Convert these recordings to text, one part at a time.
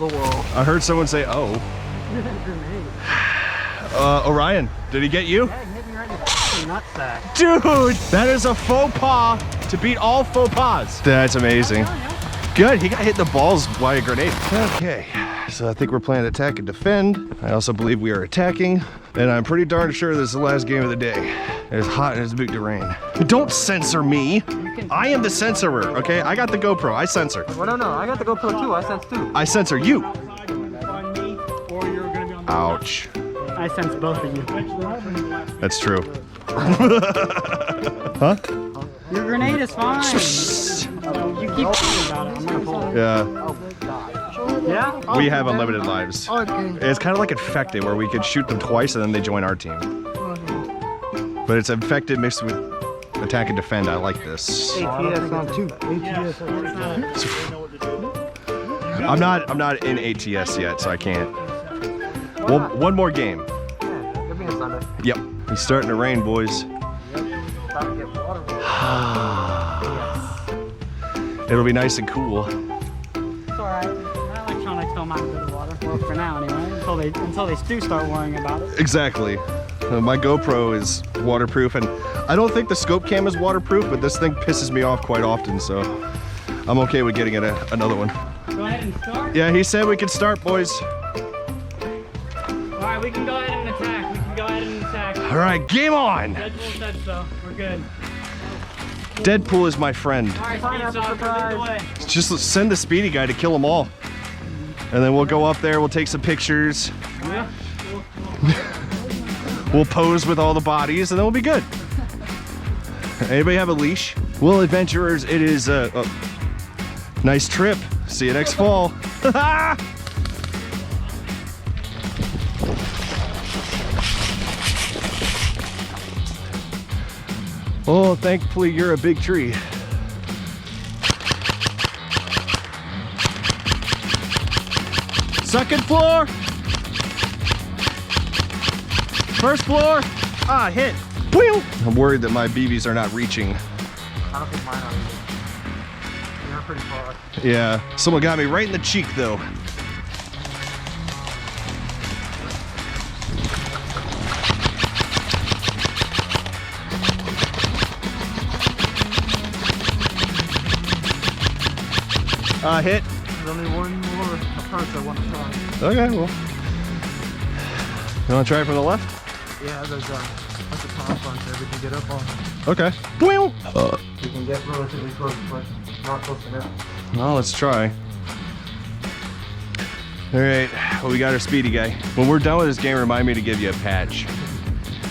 the world. I heard someone say, oh. Orion, did he get you? Yeah, he hit me right in the fucking nutsack. Dude, that is a faux pas to beat all faux pas. That's amazing. Good, he got hit in the balls by a grenade. Okay, so I think we're playing attack and defend. I also believe we are attacking, and I'm pretty darn sure this is the last game of the day. It's hot and it's about to rain. Don't censor me. I am the censorer, okay? I got the GoPro, I censor. Well, no, I got the GoPro too, I sense too. I censor you. Ouch. I sense both of you. That's true. Huh? Your grenade is fine. You keep talking about it. I'm gonna pull it. Yeah. Yeah? We have unlimited lives. Okay. It's kind of like infected, where we could shoot them twice and then they join our team. But it's infected mixed with attack and defend. I like this. ATS on 2. ATS. I'm not in ATS yet, so I can't. Well, one more game. Yeah, give me a Sunday. Yep. It's starting to rain, boys. It'll be nice and cool. It's alright. My electronics don't mind a bit of water. Well, for now anyway. Until they do start worrying about it. Exactly. My GoPro is waterproof, and I don't think the scope cam is waterproof, but this thing pisses me off quite often, so I'm okay with getting another one. Go ahead and start? Yeah, he said we could start, boys. Alright, we can go ahead and attack. All right, game on. Deadpool said so. We're good. Deadpool is my friend. Alright, surprise. Just send the speedy guy to kill them all. And then we'll go up there, we'll take some pictures. Yeah. We'll pose with all the bodies, and then we'll be good. Anybody have a leash? Well, adventurers, it is a nice trip. See you next fall. Oh, thankfully you're a big tree. Second floor. First floor. Ah, hit. Wheel. I'm worried that my BBs are not reaching. I don't think mine are either. You're pretty far. Yeah, someone got me right in the cheek though. Hit. There's only one more approach I want to try. Okay, well. You want to try it from the left? Yeah, there's a bunch of top fronts there we can get up on. Okay. Wheel. We can get relatively close, but not close enough. Well, let's try. All right, well, we got our speedy guy. When we're done with this game, remind me to give you a patch.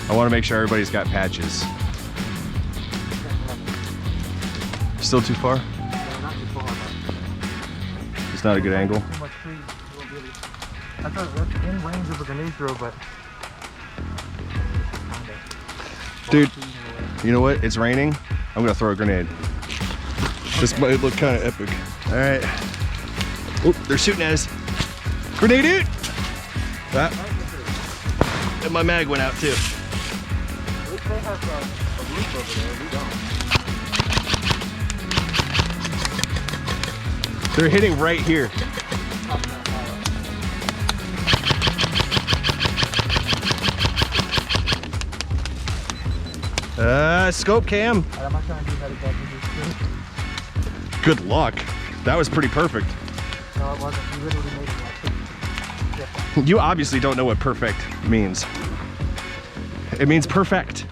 I want to make sure everybody's got patches. Still too far? Not too far, but It's not a good angle. too much trees. I thought that's in range of a grenade throw, but Dude, you know what? It's raining. I'm gonna throw a grenade. This might look kind of epic. All right. Oh, they're shooting at us. Grenade it! That. And my mag went out too. At least they have a roof over there. We don't. They're hitting right here. Scope cam. I'm not trying to do that exactly. Good luck. That was pretty perfect. No, it wasn't. You literally made it like You obviously don't know what perfect means. It means perfect.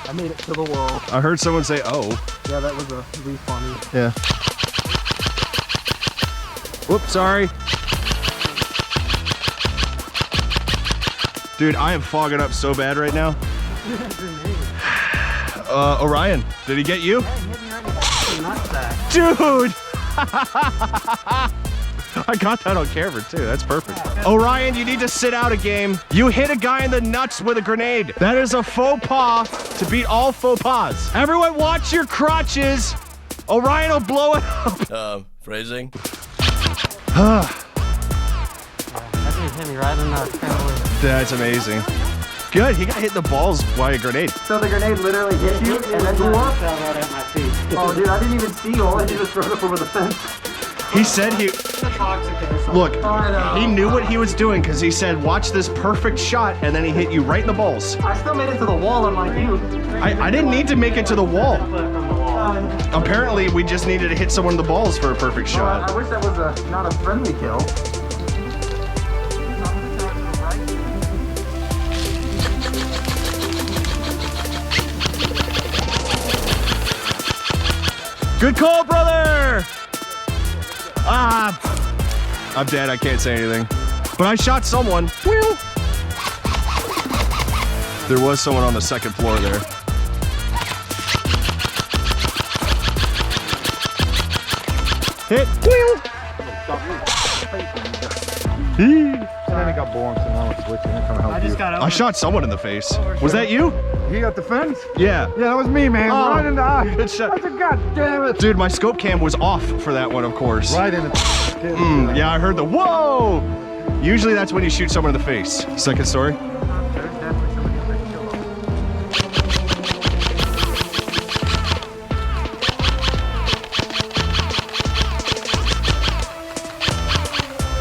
I made it to the world. I heard someone say, oh. Yeah, that was a refund. Yeah. Whoops, sorry. Dude, I am fogging up so bad right now. Orion, did he get you? Yeah, he hit me right in the fucking nutsack. Dude! I got that on camera too, that's perfect. Orion, you need to sit out a game. You hit a guy in the nuts with a grenade. That is a faux pas to beat all faux pas. Everyone watch your crotches. Orion will blow it up. Phrasing. That thing hit me right in the family. That's amazing. Good, he got hit in the balls by a grenade. So the grenade literally hit you and then blew up? Fell right at my feet. Oh dude, I didn't even see you. All I did was throw it up over the fence. He said he... Toxic airsoft. Look, he knew what he was doing because he said, watch this perfect shot, and then he hit you right in the balls. I still made it to the wall unlike you. I didn't need to make it to the wall. Put it from the wall. Apparently, we just needed to hit someone in the balls for a perfect shot. I wish that was not a friendly kill. Good call, brother! Ah, I'm dead, I can't say anything. But I shot someone. Wheel! There was someone on the second floor there. Hit! Wheel! And then it got boring, so now it's switching. It kind of I helped you. just got over. I shot someone in the face. Was that you? He got the fence? Yeah. Yeah, that was me, man. Oh, Right in the eye. good shot. I said, God damn it. Dude, my scope cam was off for that one, of course. Right in the Yeah, I heard the whoa! Usually that's when you shoot someone in the face. Second story.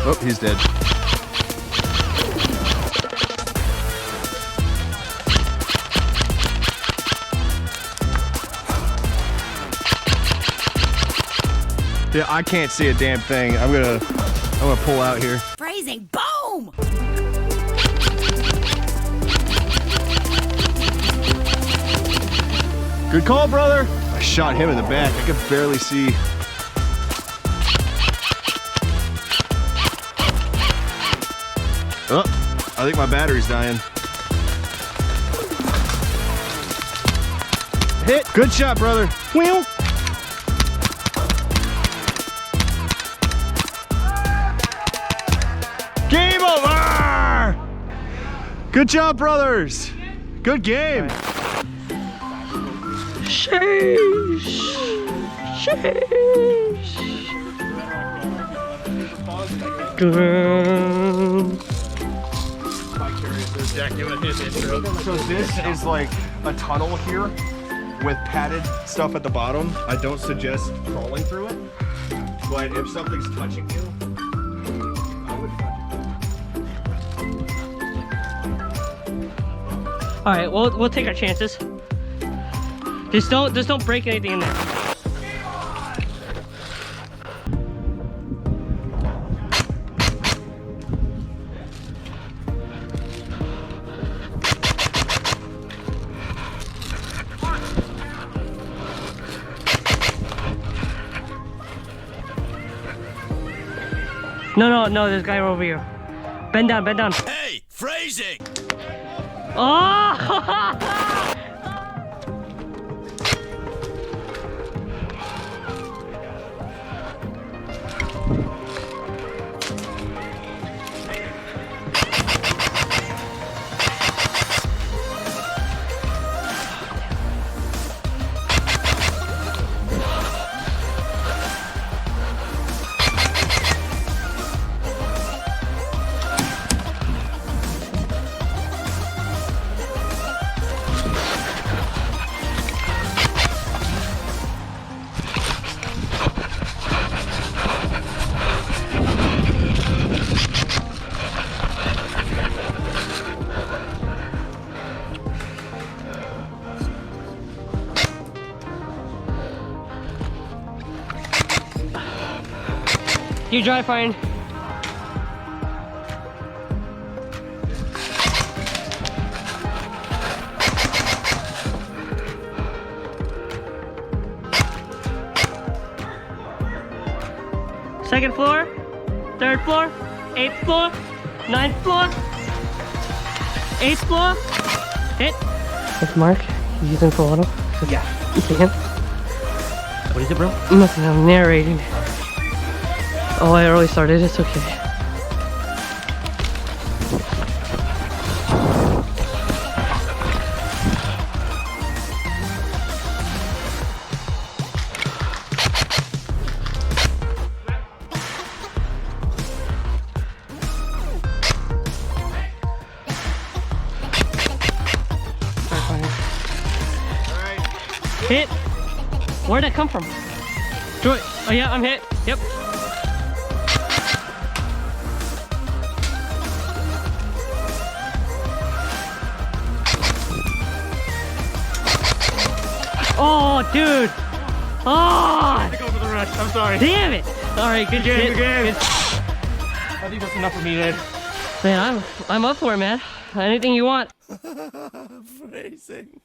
Oh, he's dead. Yeah, I can't see a damn thing. I'm gonna pull out here. Phrasing, boom! Good call, brother. I shot him in the back. I could barely see. Oh, I think my battery's dying. Hit. Good shot, brother. Wheel. Game over! Good job, brothers. Good game. So this is like a tunnel here with padded stuff at the bottom. I don't suggest crawling through it, but if something's touching you, I would touch it. All right, we'll take our chances. Just don't break anything in there. No, there's a guy over here. Bend down. Hey, phrasing! Oh! You dry firing. Second floor, third floor, 8th floor, 9th floor, 8th floor. Hit. It's Mark. You using full auto? Yeah. You can. What is it, bro? Nothing. I'm narrating. Oh, I already started. It's okay. Where'd that come from? Joy. Oh yeah, I'm hit. Yep. Oh, dude. Oh. I go for the rush. I'm sorry. Damn it. All right, good hit. Good. Good. I think that's enough for me, dude. Man, I'm up for it, man. Anything you want. Phrasing.